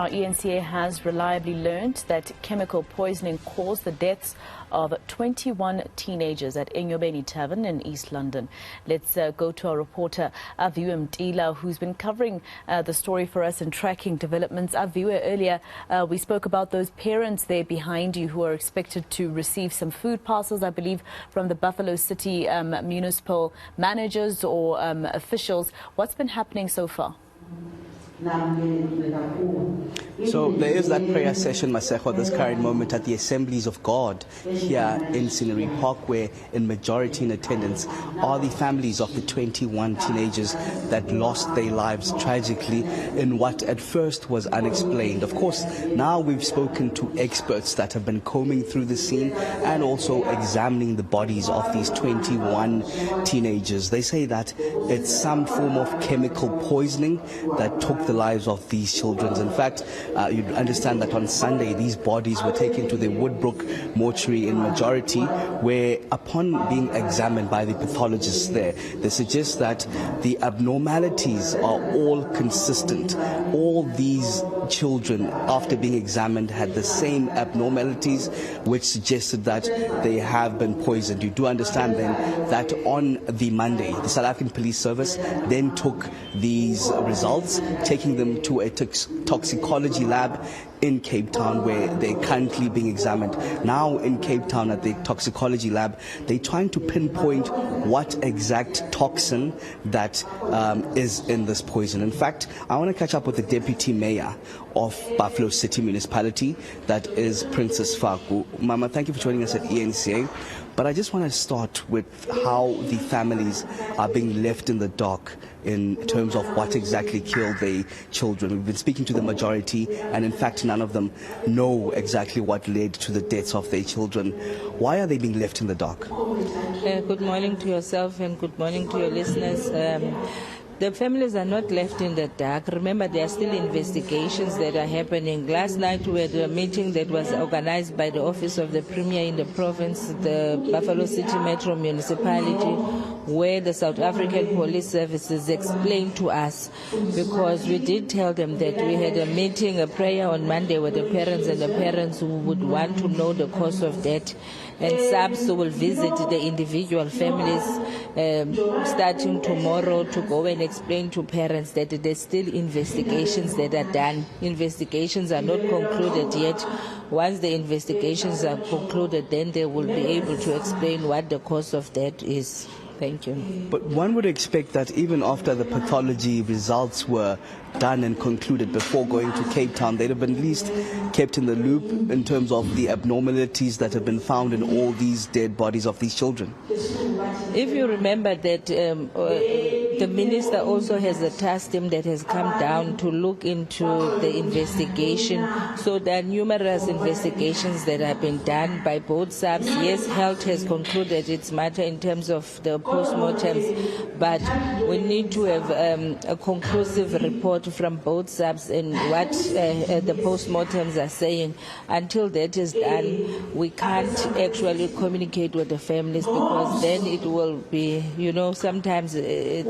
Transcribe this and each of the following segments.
Our eNCA has reliably learned that chemical poisoning caused the deaths of 21 teenagers at Enyobeni Tavern in East London. Let's go to our reporter Aviwe Mtila, who's been covering the story for us and tracking developments. Aviwe, earlier we spoke about those parents there behind you who are expected to receive some food parcels, I believe, from the Buffalo City municipal managers or officials. What's been happening so far? So there is that prayer session, Maseko, this current moment at the Assemblies of God here in Scenery Park, where in majority in attendance are the families of the 21 teenagers that lost their lives tragically in what at first was unexplained. Of course, now we've spoken to experts that have been combing through the scene and also examining the bodies of these 21 teenagers. They say that it's some form of chemical poisoning that took the lives of these children. In fact, you understand that on Sunday these bodies were taken to the Woodbrook mortuary in majority, where upon being examined by the pathologists there, they suggest that the abnormalities are all consistent. All these children, after being examined, had the same abnormalities, which suggested that they have been poisoned. You do understand then that on the Monday, the South African Police Service then took these results, taking them to a toxicology lab in Cape Town, where they're currently being examined. Now in Cape Town at the toxicology lab, they're trying to pinpoint what exact toxin that is in this poison. In fact, I want to catch up with the Deputy Mayor of Buffalo City Municipality, that is Princess Faku. Mama, thank you for joining us at eNCA. But I just want to start with how the families are being left in the dark in terms of what exactly killed their children. We've been speaking to the majority, and in fact none of them know exactly what led to the deaths of their children. Why are they being left in the dark? Good morning to yourself and good morning to your listeners. The families are not left in the dark. Remember, there are still investigations that are happening. Last night we had a meeting that was organized by the Office of the Premier in the province, the Buffalo City Metro Municipality, where the South African Police Services explained to us, because we did tell them that we had a meeting, a prayer on Monday with the parents and the parents who would want to know the cause of death. And SABS will visit the individual families starting tomorrow to go and explain to parents that there's still investigations that are done. Investigations are not concluded yet. Once the investigations are concluded, then they will be able to explain what the cause of death is. Thank you. But one would expect that even after the pathology results were done and concluded before going to Cape Town, they'd have been at least kept in the loop in terms of the abnormalities that have been found in all these dead bodies of these children. If you remember that the minister also has a task team that has come down to look into the investigation. So there are numerous investigations that have been done by both SABS. Yes, health has concluded its matter in terms of the postmortems, but we need to have a conclusive report from both SABS and what the postmortems are saying. Until that is done, we can't actually communicate with the families, because then it will be, sometimes we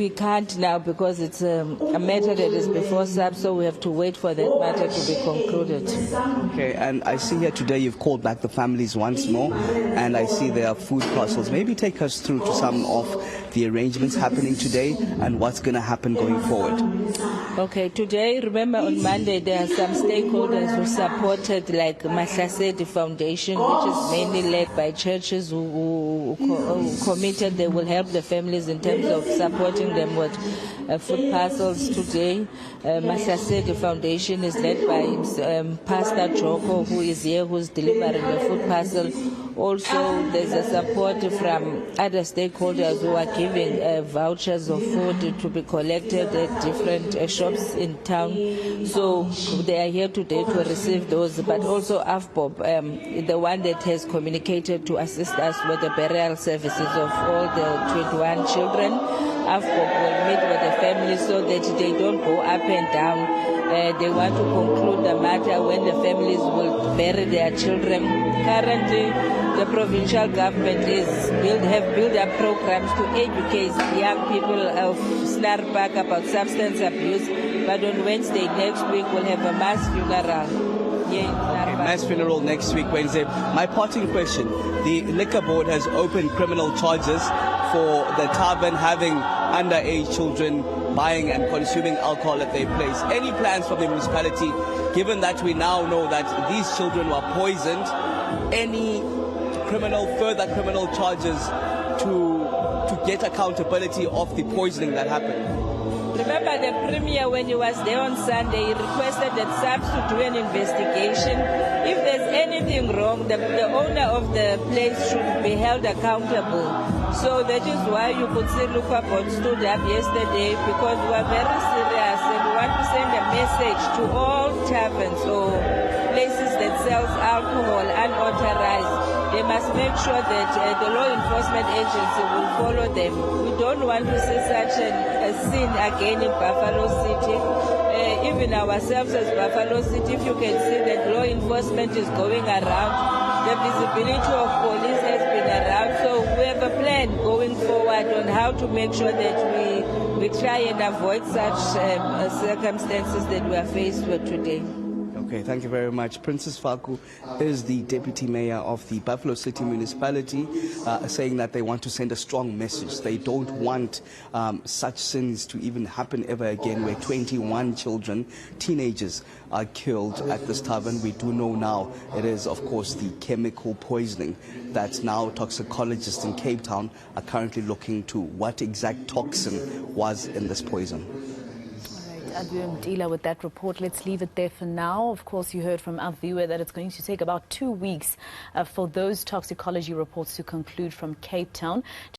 can't now, because it's a matter that is before SABS, so we have to wait for that matter to be concluded. Okay, and I see here today you've called back the families once more, and I see there are food parcels. Maybe take us through to some of the arrangements happening today and what's going to happen going forward. Okay, today, remember on Monday, there are some stakeholders who supported, like Mahlasedi Foundation, which is mainly led by churches who committed they will help the families in terms of supporting them with food parcels today. Mahlasedi Foundation is led by Pastor Joko, who is here, who's delivering the food parcel. Also, there's a support from other stakeholders who are giving vouchers of food to be collected at different shops in town. So they are here today to receive those, but also AFBOB, the one that has communicated to assist us with the burial services of all the 21 children. AFBOB will meet with the families so that they don't go up and down. They want to conclude the matter when the families will bury their children. Currently, the provincial government have built up programs to educate young people of Snarpak about substance abuse. But on Wednesday next week, we'll have a mass funeral. Okay, mass funeral next week, Wednesday. My parting question, the Liquor Board has opened criminal charges for the tavern having underage children buying and consuming alcohol at their place. Any plans from the municipality, given that we now know that these children were poisoned, any further criminal charges to get accountability of the poisoning that happened? Remember the Premier, when he was there on Sunday, he requested that SAPS to do an investigation. If there's anything wrong, the owner of the place should be held accountable. So that is why you could see Lukabot stood up yesterday, because we are very serious and we want to send a message to all taverns or places that sells alcohol unauthorized. They must make sure that the law enforcement agency will follow them. We don't want to see such a scene again in Buffalo City. Even ourselves as Buffalo City, if you can see that law enforcement is going around, the visibility of police has been around. So we have a plan going forward on how to make sure that we try and avoid such circumstances that we are faced with today. Okay, thank you very much. Princess Faku is the Deputy Mayor of the Buffalo City Municipality, saying that they want to send a strong message. They don't want such sins to even happen ever again, where 21 children, teenagers, are killed at this tavern. We do know now it is, of course, the chemical poisoning that now toxicologists in Cape Town are currently looking to what exact toxin was in this poison. Aviwe Mtila with that report. Let's leave it there for now. Of course, you heard from Aviwe that it's going to take about 2 weeks for those toxicology reports to conclude from Cape Town.